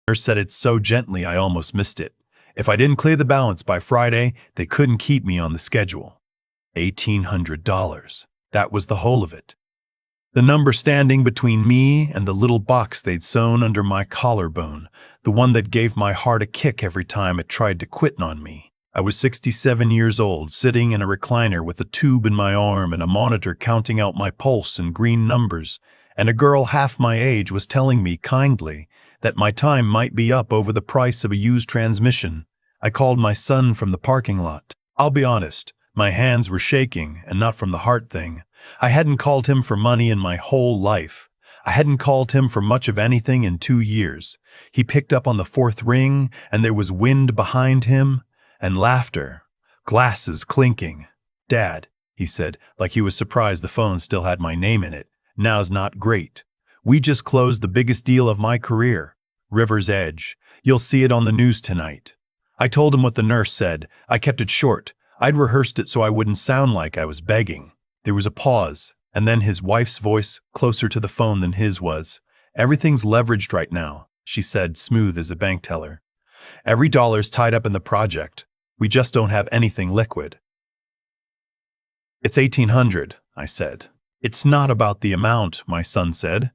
nurse said it so gently I almost missed it. If I didn't clear the balance by Friday, they couldn't keep me on the schedule. $1,800. That was the whole of it. The number standing between me and the little box they'd sewn under my collarbone, the one that gave my heart a kick every time it tried to quit on me. I was 67 years old, sitting in a recliner with a tube in my arm and a monitor counting out my pulse in green numbers, and a girl half my age was telling me kindly that my time might be up over the price of a used transmission. I called my son from the parking lot. I'll be honest, my hands were shaking, and not from the heart thing. I hadn't called him for money in my whole life. I hadn't called him for much of anything in 2 years. He picked up on the fourth ring, and there was wind behind him, and laughter, glasses clinking. "Dad," he said, like he was surprised the phone still had my name in it. "Now's not great. We just closed the biggest deal of my career. River's Edge. You'll see it on the news tonight." I told him what the nurse said. I kept it short. I'd rehearsed it so I wouldn't sound like I was begging. There was a pause, and then his wife's voice, closer to the phone than his, was, "Everything's leveraged right now," she said, smooth as a bank teller. "Every dollar's tied up in the project. We just don't have anything liquid." "It's 1,800, I said. "It's not about the amount," my son said.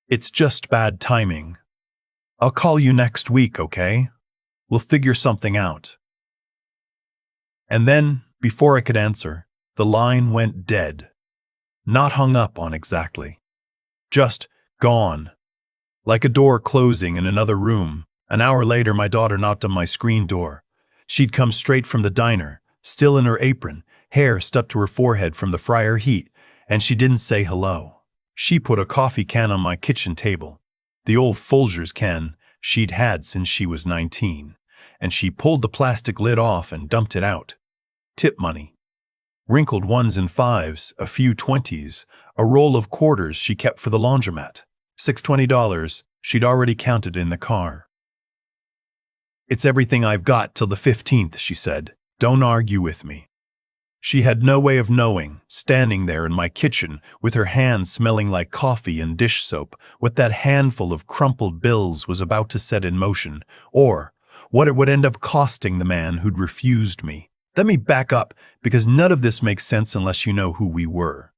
"It's just bad timing. I'll call you next week, okay? We'll figure something out." And then, before I could answer, the line went dead. Not hung up on exactly. Just gone. Like a door closing in another room. An hour later, my daughter knocked on my screen door. She'd come straight from the diner, still in her apron, hair stuck to her forehead from the fryer heat, and she didn't say hello. She put a coffee can on my kitchen table, the old Folgers can she'd had since she was 19, and she pulled the plastic lid off and dumped it out. Tip money. Wrinkled 1s and 5s, a few 20s, a roll of quarters she kept for the laundromat. $620 she'd already counted in the car. "It's everything I've got till the 15th, she said. "Don't argue with me." She had no way of knowing, standing there in my kitchen, with her hands smelling like coffee and dish soap, what that handful of crumpled bills was about to set in motion, or what it would end up costing the man who'd refused me. Let me back up, because none of this makes sense unless you know who we were.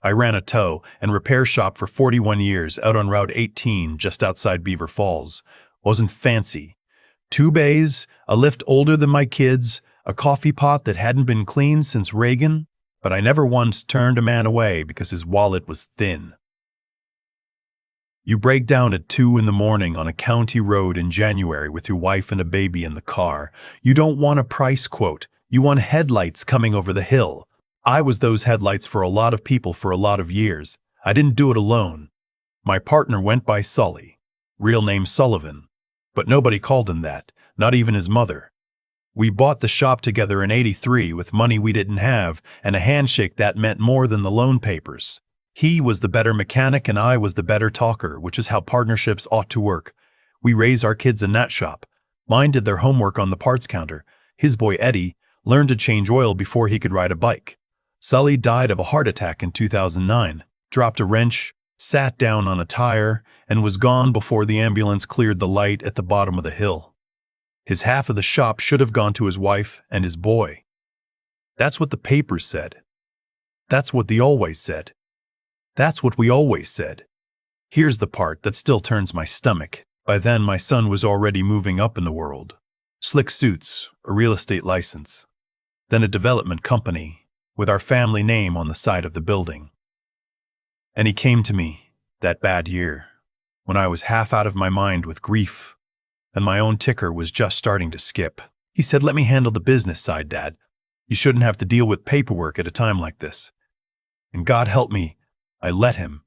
I ran a tow and repair shop for 41 years out on Route 18 just outside Beaver Falls. Wasn't fancy. 2 bays, a lift older than my kids, a coffee pot that hadn't been cleaned since Reagan, but I never once turned a man away because his wallet was thin. You break down at 2 in the morning on a county road in January with your wife and a baby in the car. You don't want a price quote. You want headlights coming over the hill. I was those headlights for a lot of people for a lot of years. I didn't do it alone. My partner went by Sully, real name Sullivan. But nobody called him that, not even his mother. We bought the shop together in '83 with money we didn't have and a handshake that meant more than the loan papers. He was the better mechanic and I was the better talker, which is how partnerships ought to work. We raised our kids in that shop. Mine did their homework on the parts counter. His boy Eddie learned to change oil before he could ride a bike. Sully died of a heart attack in 2009, dropped a wrench, sat down on a tire, and was gone before the ambulance cleared the light at the bottom of the hill. His half of the shop should have gone to his wife and his boy. That's what the papers said. That's what they always said. That's what we always said. Here's the part that still turns my stomach. By then, my son was already moving up in the world. Slick suits, a real estate license. Then a development company, with our family name on the side of the building. And he came to me, that bad year, when I was half out of my mind with grief, and my own ticker was just starting to skip. He said, "Let me handle the business side, Dad. You shouldn't have to deal with paperwork at a time like this." And God help me, I let him.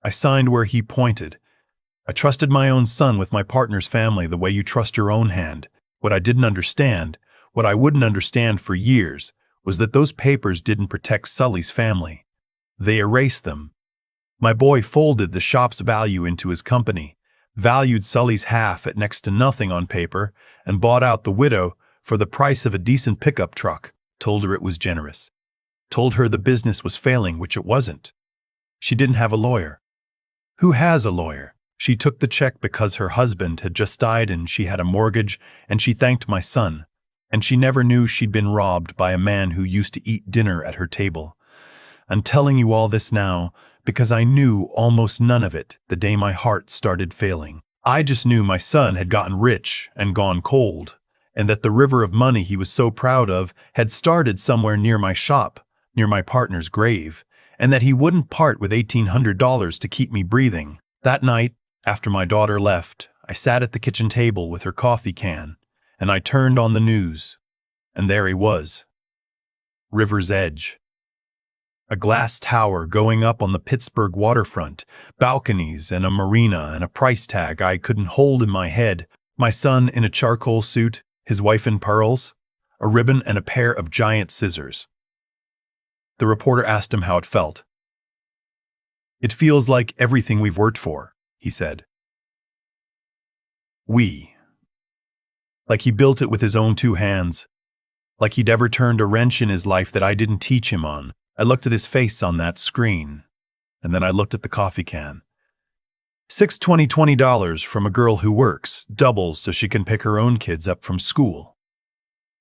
I signed where he pointed. I trusted my own son with my partner's family the way you trust your own hand. What I didn't understand, what I wouldn't understand for years, was that those papers didn't protect Sully's family. They erased them. My boy folded the shop's value into his company, valued Sully's half at next to nothing on paper, and bought out the widow for the price of a decent pickup truck, told her it was generous. Told her the business was failing, which it wasn't. She didn't have a lawyer. Who has a lawyer? She took the check because her husband had just died and she had a mortgage, and she thanked my son. And she never knew she'd been robbed by a man who used to eat dinner at her table. I'm telling you all this now because I knew almost none of it the day my heart started failing. I just knew my son had gotten rich and gone cold, and that the river of money he was so proud of had started somewhere near my shop, near my partner's grave, and that he wouldn't part with $1,800 to keep me breathing. That night, after my daughter left, I sat at the kitchen table with her coffee can, and I turned on the news, and there he was. River's Edge. A glass tower going up on the Pittsburgh waterfront, balconies and a marina and a price tag I couldn't hold in my head, my son in a charcoal suit, his wife in pearls, a ribbon and a pair of giant scissors. The reporter asked him how it felt. "It feels like everything we've worked for," he said. Like he built it with his own two hands. Like he'd ever turned a wrench in his life that I didn't teach him on. I looked at his face on that screen, and then I looked at the coffee can. $20 from a girl who works, doubles so she can pick her own kids up from school.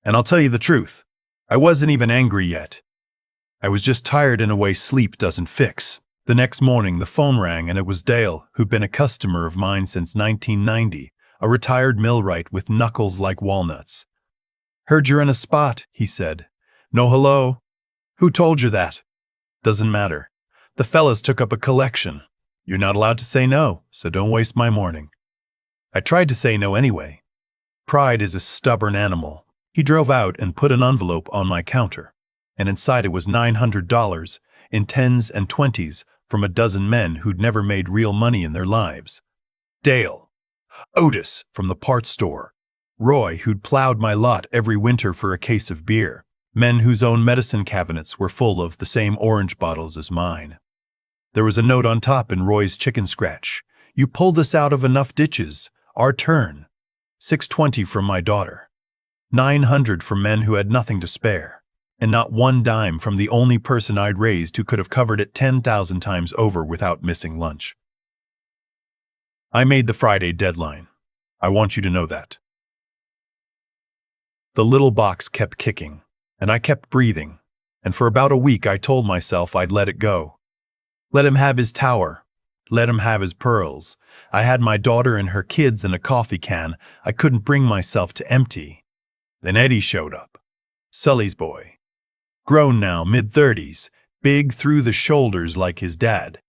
And I'll tell you the truth, I wasn't even angry yet. I was just tired in a way sleep doesn't fix. The next morning, the phone rang, and it was Dale, who'd been a customer of mine since 1990, a retired millwright with knuckles like walnuts. "Heard you're in a spot," he said. "No hello? Who told you that?" "Doesn't matter. The fellas took up a collection. You're not allowed to say no, so don't waste my morning." I tried to say no anyway. Pride is a stubborn animal. He drove out and put an envelope on my counter, and inside it was $900 in 10s and 20s from a dozen men who'd never made real money in their lives. Dale, Otis from the parts store, Roy, who'd plowed my lot every winter for a case of beer, men whose own medicine cabinets were full of the same orange bottles as mine. There was a note on top in Roy's chicken scratch. "You pulled us out of enough ditches. Our turn." $620 from my daughter. $900 from men who had nothing to spare. And not one dime from the only person I'd raised who could have covered it 10,000 times over without missing lunch. I made the Friday deadline. I want you to know that. The little box kept kicking, and I kept breathing, and for about a week I told myself I'd let it go. Let him have his tower. Let him have his pearls. I had my daughter and her kids in a coffee can I couldn't bring myself to empty. Then Eddie showed up. Sully's boy. Grown now, mid-30s, big through the shoulders like his dad.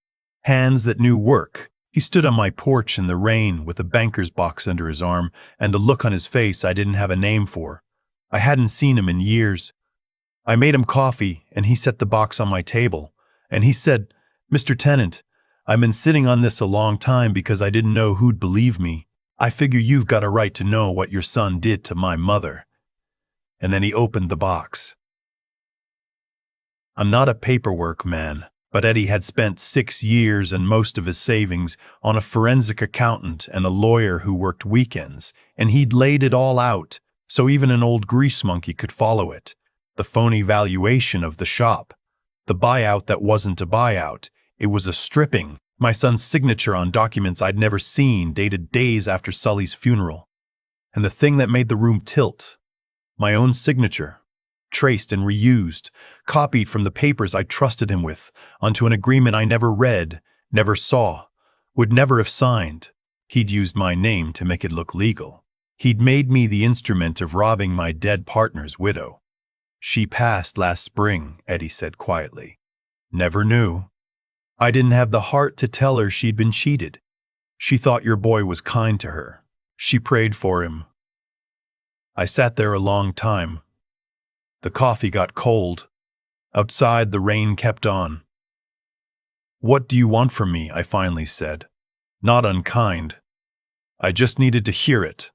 Hands that knew work. He stood on my porch in the rain with a banker's box under his arm and a look on his face I didn't have a name for. I hadn't seen him in years. I made him coffee, and he set the box on my table, and he said, "Mr. Tennant, I've been sitting on this a long time because I didn't know who'd believe me. I figure you've got a right to know what your son did to my mother." And then he opened the box. I'm not a paperwork man, but Eddie had spent 6 years and most of his savings on a forensic accountant and a lawyer who worked weekends, and he'd laid it all out, so even an old grease monkey could follow it. The phony valuation of the shop. The buyout that wasn't a buyout. It was a stripping. My son's signature on documents I'd never seen, dated days after Sully's funeral. And the thing that made the room tilt. My own signature. Traced and reused, copied from the papers I trusted him with, onto an agreement I never read, never saw, would never have signed. He'd used my name to make it look legal. He'd made me the instrument of robbing my dead partner's widow. "She passed last spring," Eddie said quietly. "Never knew. I didn't have the heart to tell her she'd been cheated. She thought your boy was kind to her. She prayed for him." I sat there a long time. The coffee got cold. Outside, the rain kept on. "What do you want from me?" I finally said. Not unkind. I just needed to hear it.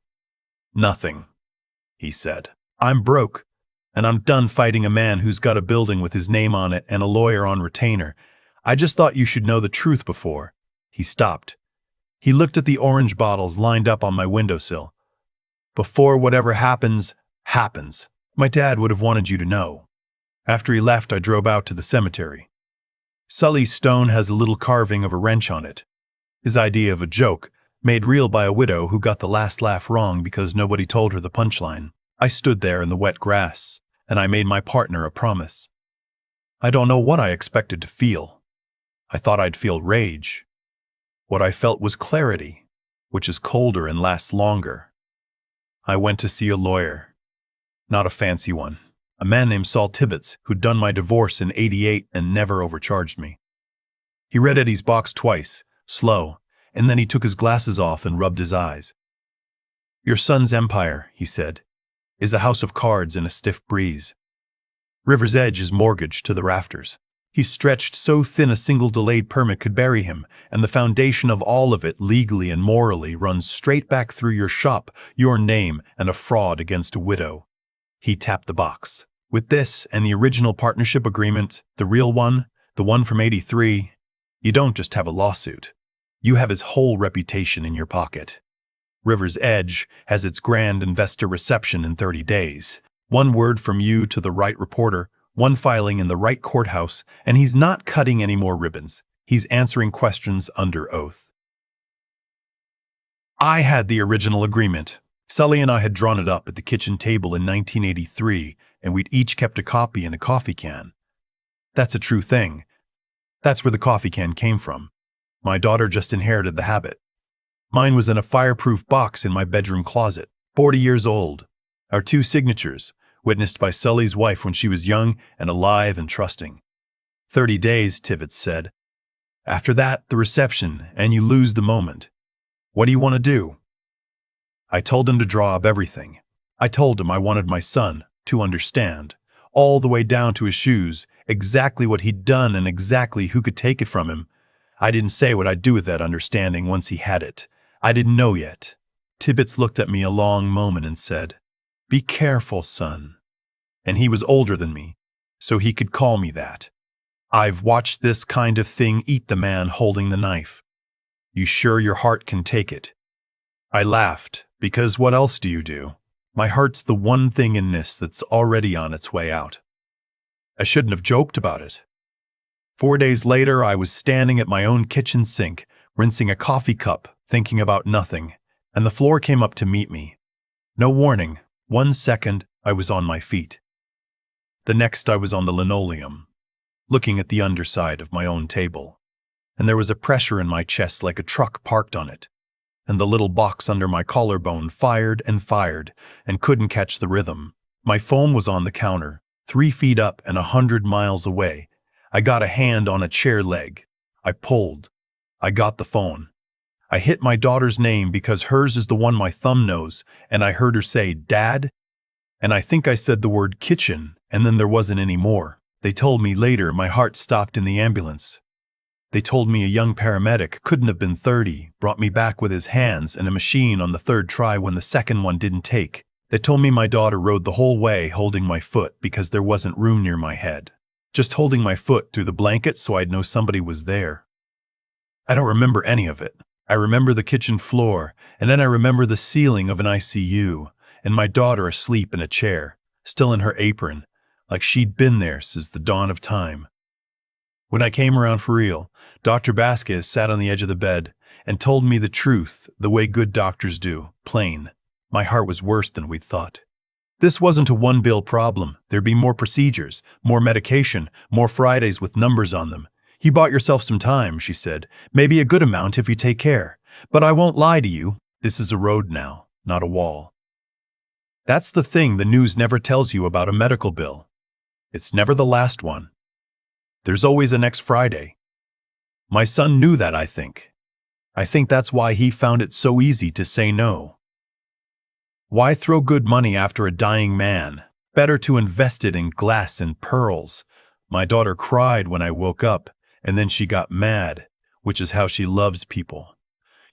"Nothing," he said. "I'm broke, and I'm done fighting a man who's got a building with his name on it and a lawyer on retainer. I just thought you should know the truth before." He stopped. He looked at the orange bottles lined up on my windowsill. "Before whatever happens, happens. My dad would have wanted you to know." After he left, I drove out to the cemetery. Sully's stone has a little carving of a wrench on it. His idea of a joke, made real by a widow who got the last laugh wrong because nobody told her the punchline. I stood there in the wet grass, and I made my partner a promise. I don't know what I expected to feel. I thought I'd feel rage. What I felt was clarity, which is colder and lasts longer. I went to see a lawyer. Not a fancy one. A man named Saul Tibbetts, who'd done my divorce in '88 and never overcharged me. He read Eddie's box twice, slow, and then he took his glasses off and rubbed his eyes. "Your son's empire," he said, "is a house of cards in a stiff breeze. River's Edge is mortgaged to the rafters. He's stretched so thin a single delayed permit could bury him, and the foundation of all of it, legally and morally, runs straight back through your shop, your name, and a fraud against a widow." He tapped the box. "With this and the original partnership agreement, the real one, the one from '83, you don't just have a lawsuit. You have his whole reputation in your pocket. River's Edge has its grand investor reception in 30 days. One word from you to the right reporter, one filing in the right courthouse, and he's not cutting any more ribbons. He's answering questions under oath." I had the original agreement. Sully and I had drawn it up at the kitchen table in 1983, and we'd each kept a copy in a coffee can. That's a true thing. That's where the coffee can came from. My daughter just inherited the habit. Mine was in a fireproof box in my bedroom closet, 40 years old. Our two signatures, witnessed by Sully's wife when she was young and alive and trusting. 30 days, Tibbetts said. After that, the reception, and you lose the moment. What do you want to do? I told him to draw up everything. I told him I wanted my son to understand, all the way down to his shoes, exactly what he'd done and exactly who could take it from him. I didn't say what I'd do with that understanding once he had it. I didn't know yet. Tibbetts looked at me a long moment and said, "Be careful, son." And he was older than me, so he could call me that. "I've watched this kind of thing eat the man holding the knife. You sure your heart can take it?" I laughed, because what else do you do? My heart's the one thing in this that's already on its way out. I shouldn't have joked about it. 4 days later, I was standing at my own kitchen sink, rinsing a coffee cup, thinking about nothing, and the floor came up to meet me. No warning. 1 second, I was on my feet. The next, I was on the linoleum, looking at the underside of my own table, and there was a pressure in my chest like a truck parked on it, and the little box under my collarbone fired and couldn't catch the rhythm. My phone was on the counter, 3 feet up and 100 miles away. I got a hand on a chair leg. I pulled. I got the phone. I hit my daughter's name because hers is the one my thumb knows, and I heard her say, "Dad?" And I think I said the word kitchen, and then there wasn't any more. They told me later my heart stopped in the ambulance. They told me a young paramedic, couldn't have been 30, brought me back with his hands and a machine on the 3rd try when the second one didn't take. They told me my daughter rode the whole way holding my foot because there wasn't room near my head. Just holding my foot through the blanket so I'd know somebody was there. I don't remember any of it. I remember the kitchen floor, and then I remember the ceiling of an ICU, and my daughter asleep in a chair, still in her apron, like she'd been there since the dawn of time. When I came around for real, Dr. Vasquez sat on the edge of the bed and told me the truth the way good doctors do, plain. My heart was worse than we'd thought. This wasn't a one-bill problem. There'd be more procedures, more medication, more Fridays with numbers on them. "You bought yourself some time," she said. "Maybe a good amount if you take care. But I won't lie to you. This is a road now, not a wall." That's the thing the news never tells you about a medical bill. It's never the last one. There's always a next Friday. My son knew that, I think. I think that's why he found it so easy to say no. Why throw good money after a dying man? Better to invest it in glass and pearls. My daughter cried when I woke up, and then she got mad, which is how she loves people.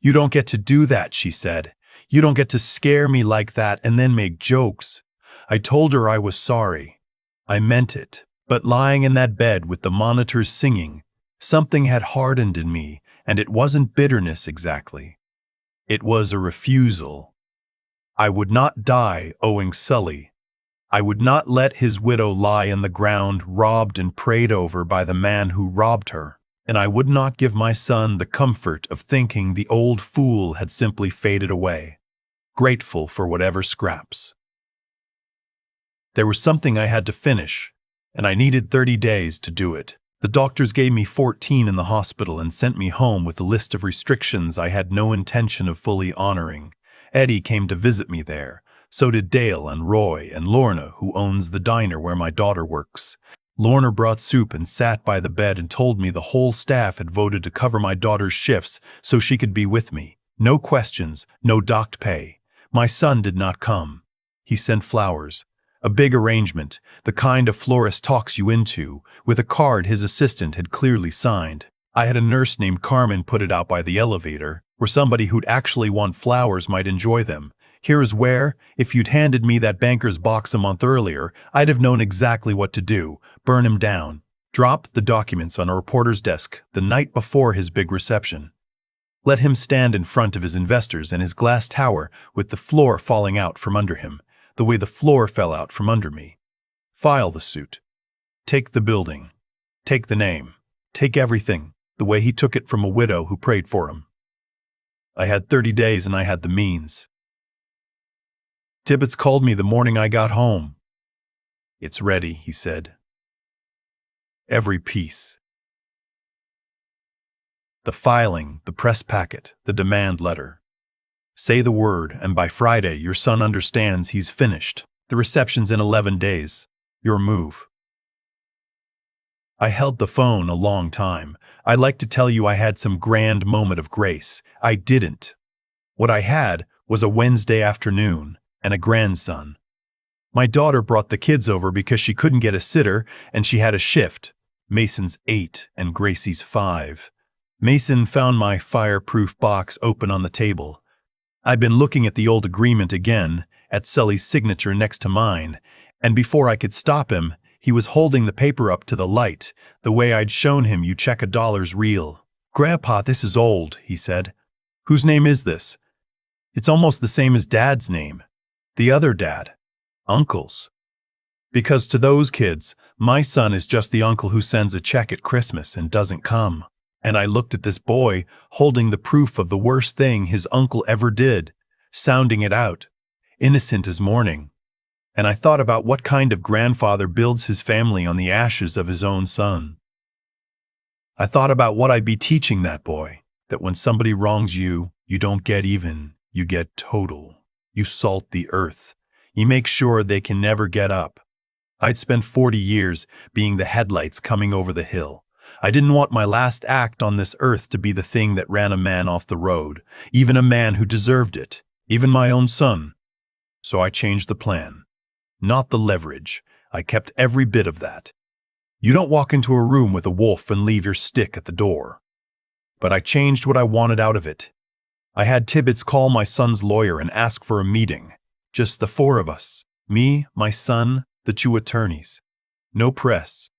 "You don't get to do that," she said. "You don't get to scare me like that and then make jokes." I told her I was sorry. I meant it. But lying in that bed with the monitors singing, something had hardened in me, and it wasn't bitterness exactly. It was a refusal. I would not die owing Sully. I would not let his widow lie in the ground, robbed and prayed over by the man who robbed her. and I would not give my son the comfort of thinking the old fool had simply faded away, grateful for whatever scraps. There was something I had to finish, and I needed 30 days to do it. The doctors gave me 14 in the hospital and sent me home with a list of restrictions I had no intention of fully honoring. Eddie came to visit me there. So did Dale and Roy and Lorna, who owns the diner where my daughter works. Lorna brought soup and sat by the bed and told me the whole staff had voted to cover my daughter's shifts so she could be with me. No questions, no docked pay. My son did not come. He sent flowers. A big arrangement, the kind a florist talks you into, with a card his assistant had clearly signed. I had a nurse named Carmen put it out by the elevator, where somebody who'd actually want flowers might enjoy them. Here's where, if you'd handed me that banker's box a month earlier, I'd have known exactly what to do. Burn him down. Drop the documents on a reporter's desk the night before his big reception. Let him stand in front of his investors and his glass tower with the floor falling out from under him, the way the floor fell out from under me. File the suit. Take the building. Take the name. Take everything, the way he took it from a widow who prayed for him. I had 30 days and I had the means. Tibbets called me the morning I got home. "It's ready," he said. Every piece. The filing, the press packet, the demand letter. Say the word, and by Friday your son understands he's finished. The reception's in 11 days. Your move. I held the phone a long time. I'd like to tell you I had some grand moment of grace. I didn't. What I had was a Wednesday afternoon and a grandson. My daughter brought the kids over because she couldn't get a sitter and she had a shift. Mason's 8 and Gracie's 5. Mason found my fireproof box open on the table. I'd been looking at the old agreement again, at Sully's signature next to mine, and before I could stop him, he was holding the paper up to the light, the way I'd shown him you check $1's real. "Grandpa, this is old," he said. "Whose name is this?" "It's almost the same as Dad's name. The other Dad. Uncle's. Because to those kids, my son is just the uncle who sends a check at Christmas and doesn't come." And I looked at this boy, holding the proof of the worst thing his uncle ever did, sounding it out, innocent as morning. And I thought about what kind of grandfather builds his family on the ashes of his own son. I thought about what I'd be teaching that boy, that when somebody wrongs you, you don't get even, you get total. You salt the earth. You make sure they can never get up. I'd spent 40 years being the headlights coming over the hill. I didn't want my last act on this earth to be the thing that ran a man off the road, even a man who deserved it, even my own son. So I changed the plan. Not the leverage. I kept every bit of that. You don't walk into a room with a wolf and leave your stick at the door. But I changed what I wanted out of it. I had Tibbets call my son's lawyer and ask for a meeting. Just the 4 of us. Me, my son, the 2 attorneys. No press.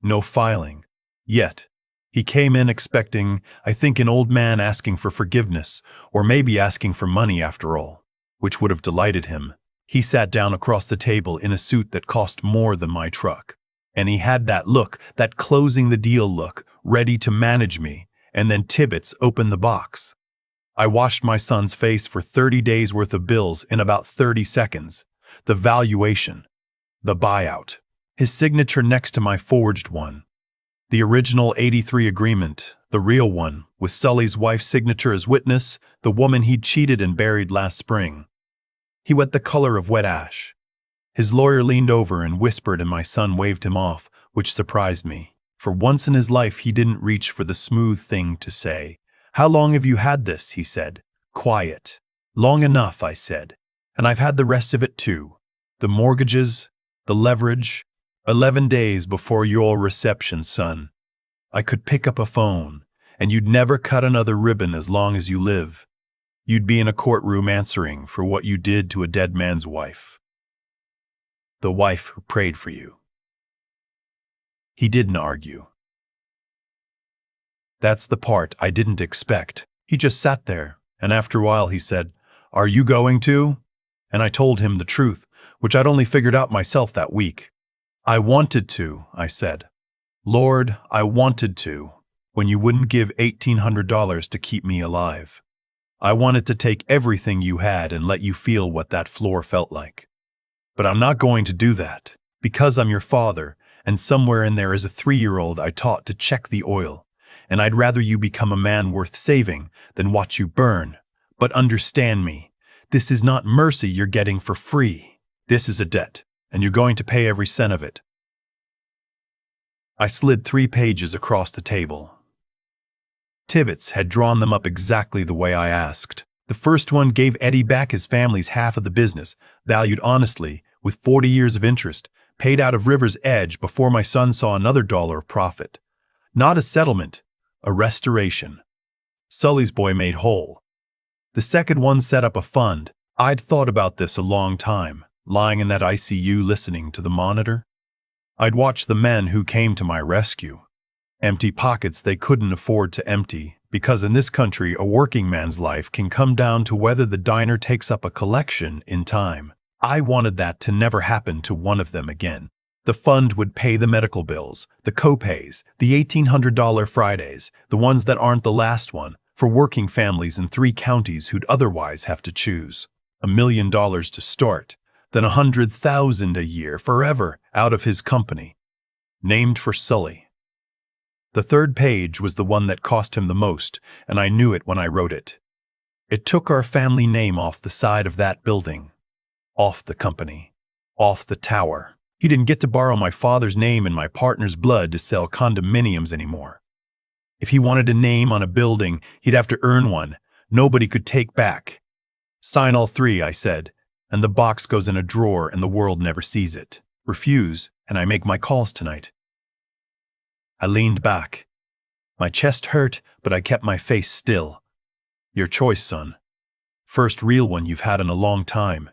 No filing. Yet, he came in expecting, I think, an old man asking for forgiveness, or maybe asking for money after all, which would have delighted him. He sat down across the table in a suit that cost more than my truck. And he had that look, that closing the deal look, ready to manage me, and then Tibbets opened the box. I washed my son's face for 30 days worth of bills in about 30 seconds. The valuation. The buyout. His signature next to my forged one. The original '83 agreement, the real one, with Sully's wife's signature as witness, the woman he'd cheated and buried last spring. He went the color of wet ash. His lawyer leaned over and whispered and my son waved him off, which surprised me. For once in his life he didn't reach for the smooth thing to say. "How long have you had this?" he said. "Quiet." "Long enough," I said. "And I've had the rest of it too. The mortgages, the leverage. 11 days before your reception, son. I could pick up a phone, and you'd never cut another ribbon as long as you live. You'd be in a courtroom answering for what you did to a dead man's wife. The wife who prayed for you." He didn't argue. That's the part I didn't expect. He just sat there, and after a while he said, "Are you going to?" And I told him the truth, which I'd only figured out myself that week. "I wanted to," I said. "Lord, I wanted to." when you wouldn't give $1,800 to keep me alive. I wanted to take everything you had and let you feel what that floor felt like. But I'm not going to do that, because I'm your father, and somewhere in there is a 3-year-old I taught to check the oil, and I'd rather you become a man worth saving than watch you burn. But understand me, this is not mercy you're getting for free. This is a debt, and you're going to pay every cent of it. I slid 3 pages across the table. Tibbets had drawn them up exactly the way I asked. The first one gave Eddie back his family's half of the business, valued honestly, with 40 years of interest, paid out of River's Edge before my son saw another dollar of profit. Not a settlement, a restoration. Sully's boy made whole. The second one set up a fund. I'd thought about this a long time, lying in that ICU listening to the monitor. I'd watched the men who came to my rescue. Empty pockets they couldn't afford to empty, because in this country a working man's life can come down to whether the diner takes up a collection in time. I wanted that to never happen to one of them again. The fund would pay the medical bills, the co-pays, the $1,800 Fridays, the ones that aren't the last one, for working families in 3 counties who'd otherwise have to choose. $1 million to start, then $100,000 a year forever out of his company. Named for Sully. The third page was the one that cost him the most, and I knew it when I wrote it. It took our family name off the side of that building. Off the company. Off the tower. He didn't get to borrow my father's name and my partner's blood to sell condominiums anymore. If he wanted a name on a building, he'd have to earn one. Nobody could take back. Sign all 3, I said, and the box goes in a drawer and the world never sees it. Refuse, and I make my calls tonight. I leaned back. My chest hurt, but I kept my face still. Your choice, son. First real one you've had in a long time.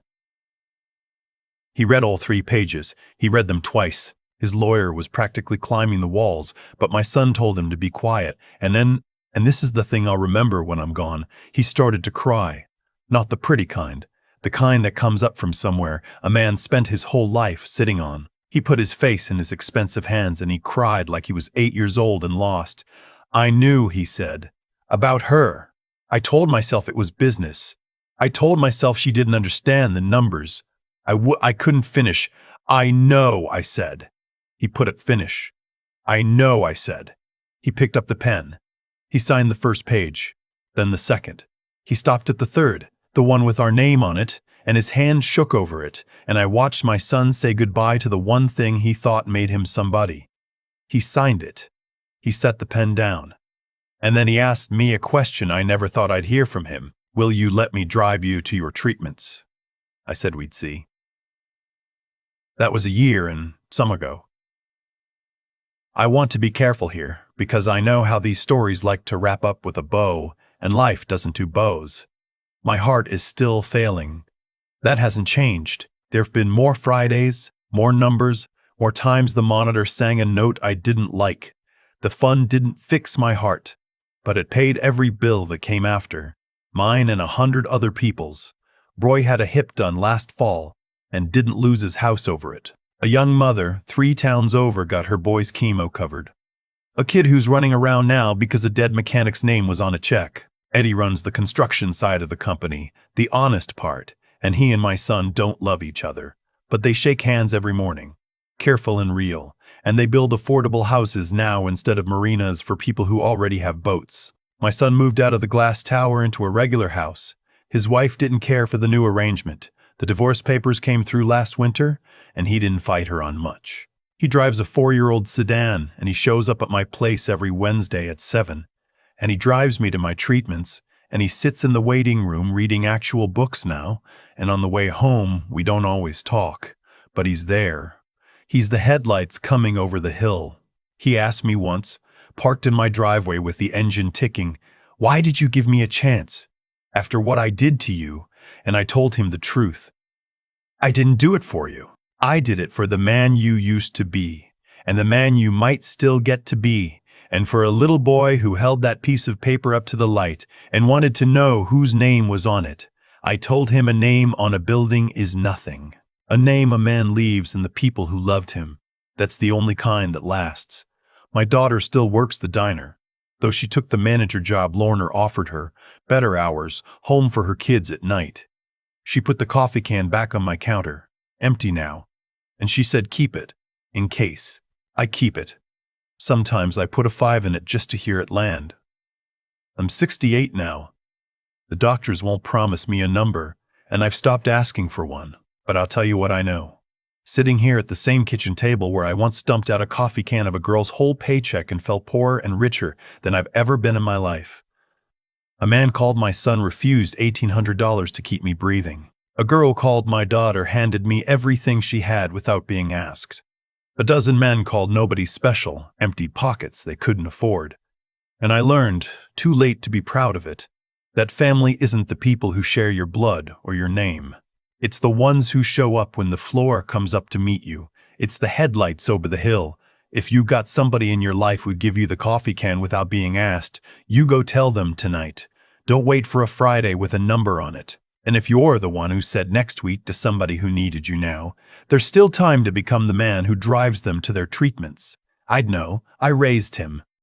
He read all 3 pages. He read them twice. His lawyer was practically climbing the walls, but my son told him to be quiet, and then, and this is the thing I'll remember when I'm gone, he started to cry. Not the pretty kind. The kind that comes up from somewhere a man spent his whole life sitting on. He put his face in his expensive hands and he cried like he was 8 years old and lost. I knew, he said. About her. I told myself it was business. I told myself she didn't understand the numbers. I couldn't finish. I know, I said. He put it finish. I know, I said. He picked up the pen. He signed the first page, then the second. He stopped at the third, the one with our name on it, and his hand shook over it, and I watched my son say goodbye to the one thing he thought made him somebody. He signed it. He set the pen down. And then he asked me a question I never thought I'd hear from him. Will you let me drive you to your treatments? I said we'd see. That was a year and some ago. I want to be careful here, because I know how these stories like to wrap up with a bow, and life doesn't do bows. My heart is still failing. That hasn't changed. There've been more Fridays, more numbers, more times the monitor sang a note I didn't like. The fund didn't fix my heart, but it paid every bill that came after. Mine and 100 other people's. Roy had a hip done last fall and didn't lose his house over it. A young mother 3 towns over got her boy's chemo covered. A kid who's running around now because a dead mechanic's name was on a check. Eddie runs the construction side of the company, the honest part, and he and my son don't love each other, but they shake hands every morning. Careful and real, and they build affordable houses now instead of marinas for people who already have boats. My son moved out of the glass tower into a regular house. His wife didn't care for the new arrangement. The divorce papers came through last winter, and he didn't fight her on much. He drives a 4-year-old sedan, and he shows up at my place every Wednesday at 7, and he drives me to my treatments, and he sits in the waiting room reading actual books now, and on the way home we don't always talk, but he's there. He's the headlights coming over the hill. He asked me once, parked in my driveway with the engine ticking, "Why did you give me a chance? After what I did to you?" And I told him the truth. I didn't do it for you. I did it for the man you used to be, and the man you might still get to be, and for a little boy who held that piece of paper up to the light and wanted to know whose name was on it. I told him a name on a building is nothing. A name a man leaves in the people who loved him. That's the only kind that lasts. My daughter still works the diner. though she took the manager job Lorner offered her, better hours, home for her kids at night. She put the coffee can back on my counter, empty now, and she said keep it, in case. I keep it. Sometimes I put a 5 in it just to hear it land. I'm 68 now. The doctors won't promise me a number, and I've stopped asking for one, but I'll tell you what I know. Sitting here at the same kitchen table where I once dumped out a coffee can of a girl's whole paycheck and felt poorer and richer than I've ever been in my life. A man called my son refused $1,800 to keep me breathing. A girl called my daughter handed me everything she had without being asked. A dozen men called nobody special, empty pockets they couldn't afford. And I learned, too late to be proud of it, that family isn't the people who share your blood or your name. It's the ones who show up when the floor comes up to meet you. It's the headlights over the hill. If you got somebody in your life who'd give you the coffee can without being asked, you go tell them tonight. Don't wait for a Friday with a number on it. And if you're the one who said next week to somebody who needed you now, there's still time to become the man who drives them to their treatments. I'd know. I raised him.